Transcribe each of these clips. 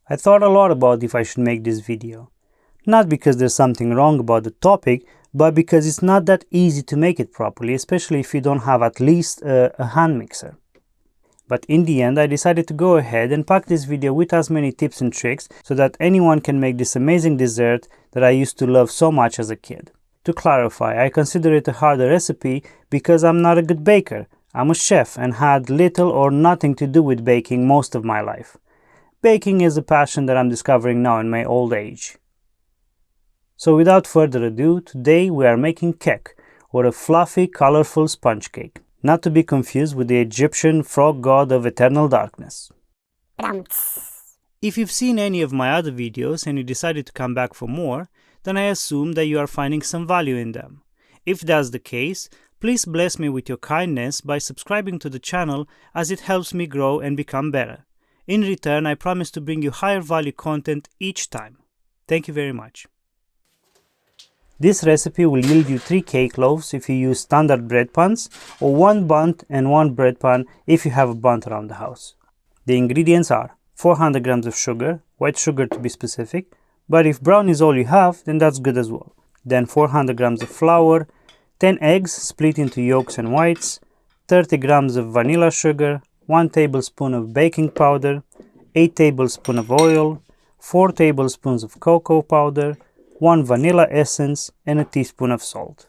I thought a lot about if I should make this video. Not because there's something wrong about the topic, but because it's not that easy to make it properly, especially if you don't have at least a hand mixer. But in the end, I decided to go ahead and pack this video with as many tips and tricks so that anyone can make this amazing dessert that I used to love so much as a kid. To clarify, I consider it a harder recipe because I'm not a good baker. I'm a chef and had little or nothing to do with baking most of my life. Baking is a passion that I'm discovering now in my old age. So without further ado, today we are making kek, or a fluffy, colorful sponge cake. Not to be confused with the Egyptian frog god of eternal darkness. If you've seen any of my other videos and you decided to come back for more, then I assume that you are finding some value in them. If that's the case, please bless me with your kindness by subscribing to the channel, as it helps me grow and become better. In return, I promise to bring you higher value content each time. Thank you very much. This recipe will yield you 3 cake loaves if you use standard bread pans, or 1 bundt and 1 bread pan if you have a bundt around the house. The ingredients are 400 grams of sugar, white sugar to be specific, but if brown is all you have, then that's good as well. Then 400 grams of flour, 10 eggs split into yolks and whites, 30 grams of vanilla sugar, 1 tablespoon of baking powder, 8 tablespoons of oil, 4 tablespoons of cocoa powder, 1 vanilla essence, and a teaspoon of salt.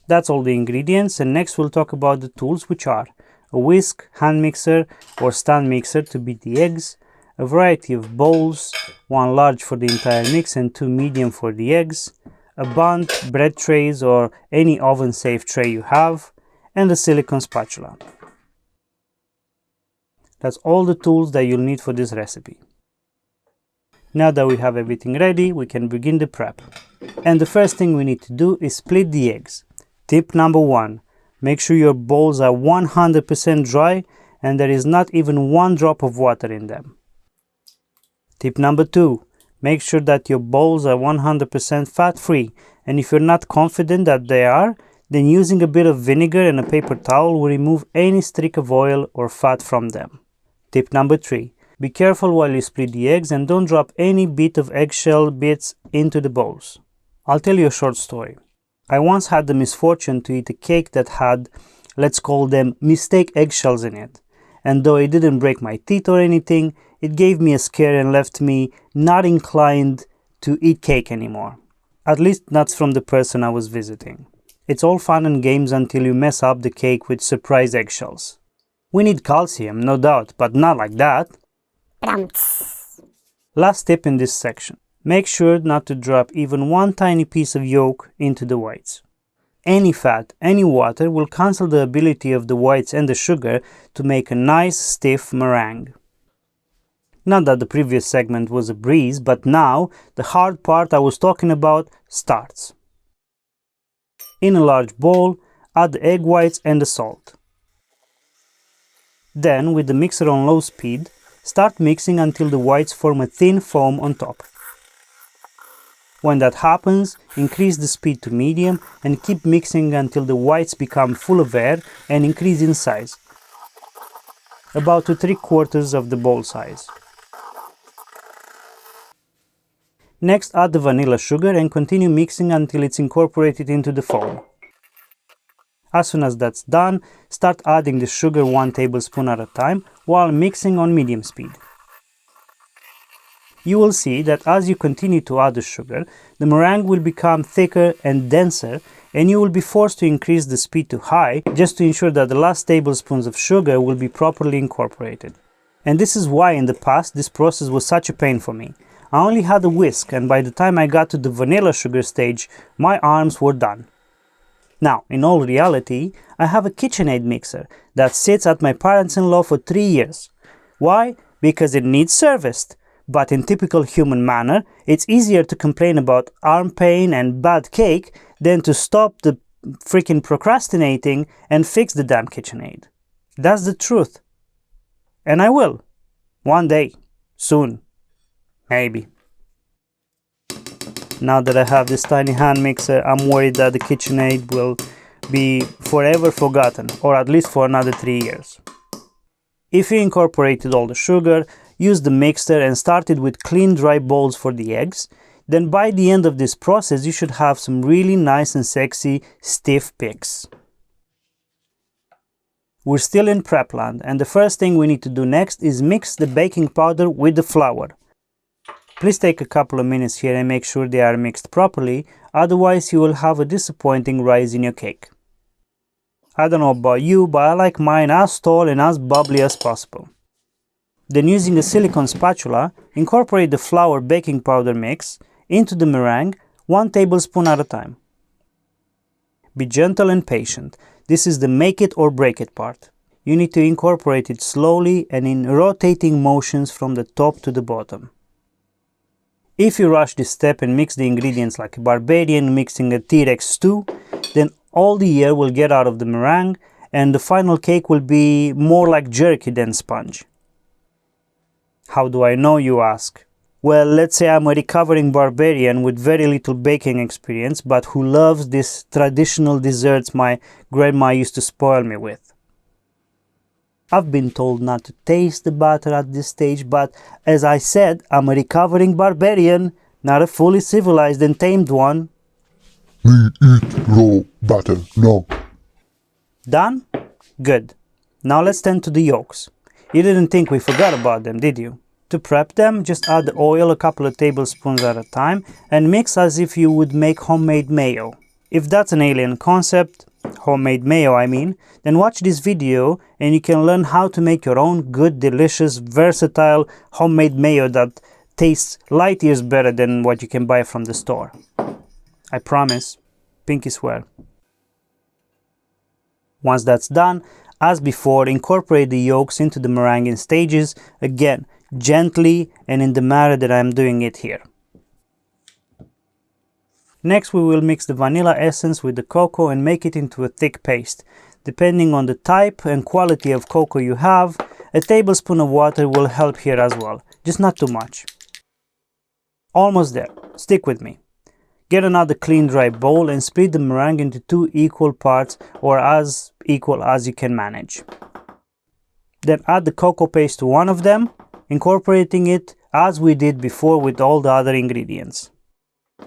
That's all the ingredients, and next we'll talk about the tools, which are a whisk, hand mixer or stand mixer to beat the eggs, a variety of bowls, 1 large for the entire mix and 2 medium for the eggs, a bundt, bread trays or any oven safe tray you have, and a silicone spatula. That's all the tools that you'll need for this recipe. Now that we have everything ready, we can begin the prep. And the first thing we need to do is split the eggs. Tip number 1. Make sure your bowls are 100% dry and there is not even 1 drop of water in them. Tip number 2. Make sure that your bowls are 100% fat-free, and if you're not confident that they are, then using a bit of vinegar and a paper towel will remove any streak of oil or fat from them. Tip number 3. Be careful while you split the eggs and don't drop any bit of eggshell bits into the bowls. I'll tell you a short story. I once had the misfortune to eat a cake that had, let's call them, mistake eggshells in it. And though it didn't break my teeth or anything, it gave me a scare and left me not inclined to eat cake anymore. At least not from the person I was visiting. It's all fun and games until you mess up the cake with surprise eggshells. We need calcium, no doubt, but not like that. Last tip in this section. Make sure not to drop even 1 tiny piece of yolk into the whites. Any fat, any water will cancel the ability of the whites and the sugar to make a nice stiff meringue. Not that the previous segment was a breeze, but now the hard part I was talking about starts. In a large bowl, add the egg whites and the salt. Then, with the mixer on low speed, start mixing until the whites form a thin foam on top. When that happens, increase the speed to medium and keep mixing until the whites become full of air and increase in size, about to 3/4 of the bowl size. Next, add the vanilla sugar and continue mixing until it's incorporated into the foam. As soon as that's done, start adding the sugar 1 tablespoon at a time while mixing on medium speed. You will see that as you continue to add the sugar, the meringue will become thicker and denser, and you will be forced to increase the speed to high just to ensure that the last tablespoons of sugar will be properly incorporated. And this is why in the past this process was such a pain for me. I only had a whisk, and by the time I got to the vanilla sugar stage, my arms were done. Now, in all reality, I have a KitchenAid mixer that sits at my parents-in-law for 3 years. Why? Because it needs serviced. But in typical human manner, it's easier to complain about arm pain and bad cake than to stop the freaking procrastinating and fix the damn KitchenAid. That's the truth. And I will. One day. Soon. Maybe. Now that I have this tiny hand mixer, I'm worried that the KitchenAid will be forever forgotten, or at least for another 3 years. If you incorporated all the sugar, used the mixer and started with clean dry bowls for the eggs, then by the end of this process you should have some really nice and sexy stiff peaks. We're still in prep land, and the first thing we need to do next is mix the baking powder with the flour. Please take a couple of minutes here and make sure they are mixed properly, otherwise you will have a disappointing rise in your cake. I don't know about you, but I like mine as tall and as bubbly as possible. Then using a silicone spatula, incorporate the flour baking powder mix into the meringue 1 tablespoon at a time. Be gentle and patient. This is the make it or break it part. You need to incorporate it slowly and in rotating motions from the top to the bottom. If you rush this step and mix the ingredients like a barbarian mixing a T-Rex stew, then all the air will get out of the meringue and the final cake will be more like jerky than sponge. How do I know, you ask? Well, let's say I'm a recovering barbarian with very little baking experience, but who loves these traditional desserts my grandma used to spoil me with. I've been told not to taste the batter at this stage, but as I said, I'm a recovering barbarian, not a fully civilized and tamed one. Me eat raw butter, no. Done? Good. Now let's tend to the yolks. You didn't think we forgot about them, did you? To prep them, just add the oil a couple of tablespoons at a time and mix as if you would make homemade mayo. If that's an alien concept, homemade mayo I mean, then watch this video and you can learn how to make your own good, delicious, versatile homemade mayo that tastes light years better than what you can buy from the store. I promise. Pinky swear. Once that's done, as before, incorporate the yolks into the meringue in stages, again, gently and in the manner that I'm doing it here. Next we will mix the vanilla essence with the cocoa and make it into a thick paste. Depending on the type and quality of cocoa you have, a tablespoon of water will help here as well, just not too much. Almost there, stick with me. Get another clean dry bowl and split the meringue into 2 equal parts or as equal as you can manage. Then add the cocoa paste to one of them, incorporating it as we did before with all the other ingredients.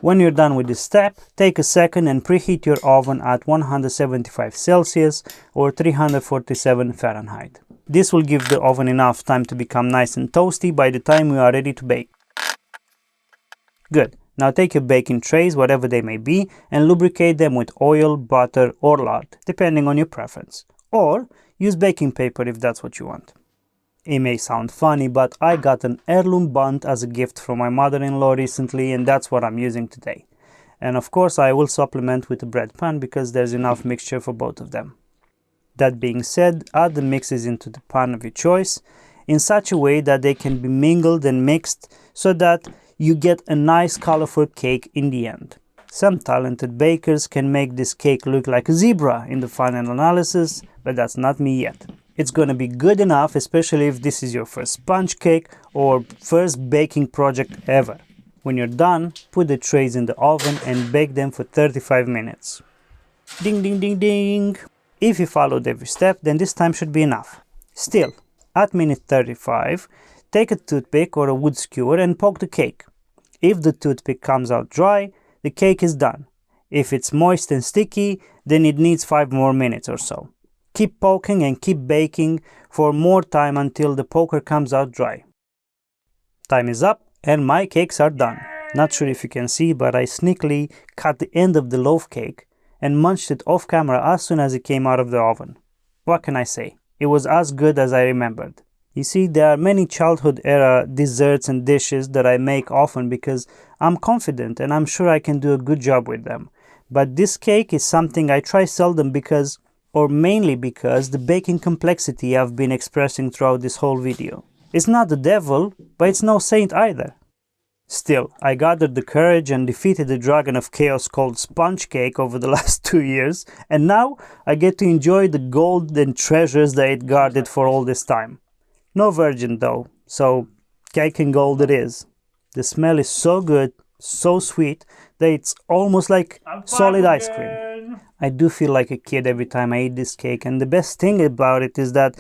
When you're done with this step, take a second and preheat your oven at 175 Celsius or 347 Fahrenheit. This will give the oven enough time to become nice and toasty by the time you are ready to bake. Good. Now take your baking trays, whatever they may be, and lubricate them with oil, butter or lard, depending on your preference. Or use baking paper if that's what you want. It may sound funny, but I got an heirloom bunt as a gift from my mother-in-law recently, and that's what I'm using today. And of course I will supplement with a bread pan because there's enough mixture for both of them. That being said, add the mixes into the pan of your choice in such a way that they can be mingled and mixed so that you get a nice colorful cake in the end. Some talented bakers can make this cake look like a zebra in the final analysis, but that's not me yet. It's gonna be good enough, especially if this is your first sponge cake or first baking project ever. When you're done, put the trays in the oven and bake them for 35 minutes. Ding ding ding ding! If you followed every step, then this time should be enough. Still, at minute 35, take a toothpick or a wood skewer and poke the cake. If the toothpick comes out dry, the cake is done. If it's moist and sticky, then it needs 5 more minutes or so. Keep poking and keep baking for more time until the poker comes out dry. Time is up and my cakes are done. Not sure if you can see, but I sneakily cut the end of the loaf cake and munched it off camera as soon as it came out of the oven. What can I say? It was as good as I remembered. You see, there are many childhood era desserts and dishes that I make often because I'm confident and I'm sure I can do a good job with them. But this cake is something I try seldom because, or mainly because, the baking complexity I've been expressing throughout this whole video. It's not the devil, but it's no saint either. Still, I gathered the courage and defeated the dragon of chaos called sponge cake over the last 2 years, and now I get to enjoy the gold and treasures that it guarded for all this time. No virgin though, so cake and gold it is. The smell is so good, so sweet, that it's almost like solid ice cream. I do feel like a kid every time I eat this cake, and the best thing about it is that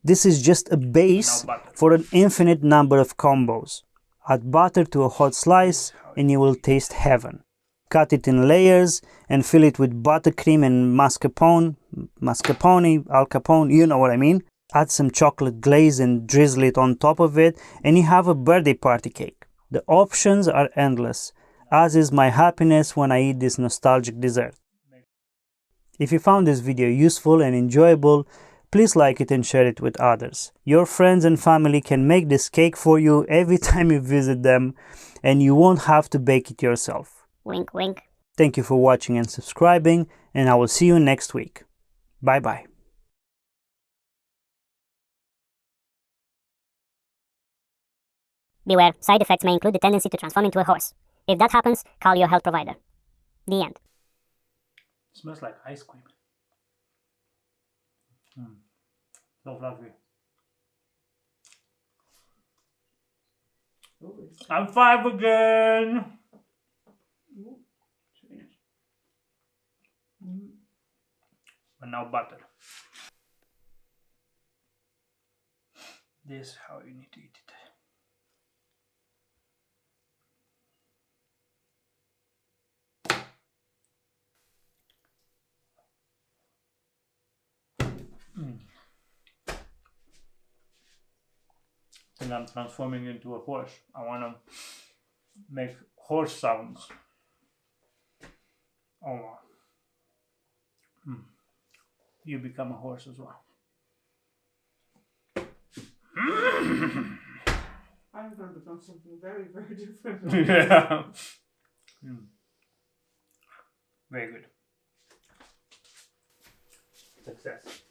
this is just a base for an infinite number of combos. Add butter to a hot slice and you will taste heaven. Cut it in layers and fill it with buttercream and mascarpone, Al Capone, you know what I mean. Add some chocolate glaze and drizzle it on top of it, and you have a birthday party cake. The options are endless, as is my happiness when I eat this nostalgic dessert. If you found this video useful and enjoyable, please like it and share it with others. Your friends and family can make this cake for you every time you visit them, and you won't have to bake it yourself. Wink, wink. Thank you for watching and subscribing, and I will see you next week. Bye bye. Beware, side effects may include the tendency to transform into a horse. If that happens, call your health provider. The end. It smells like ice cream. So fluffy. I'm 5 again! But now butter. This is how you need to eat it. And I'm transforming into a horse. I want to make horse sounds. Oh wow. You become a horse as well. I'm going to become something very, very different. Yeah. Very good. Success.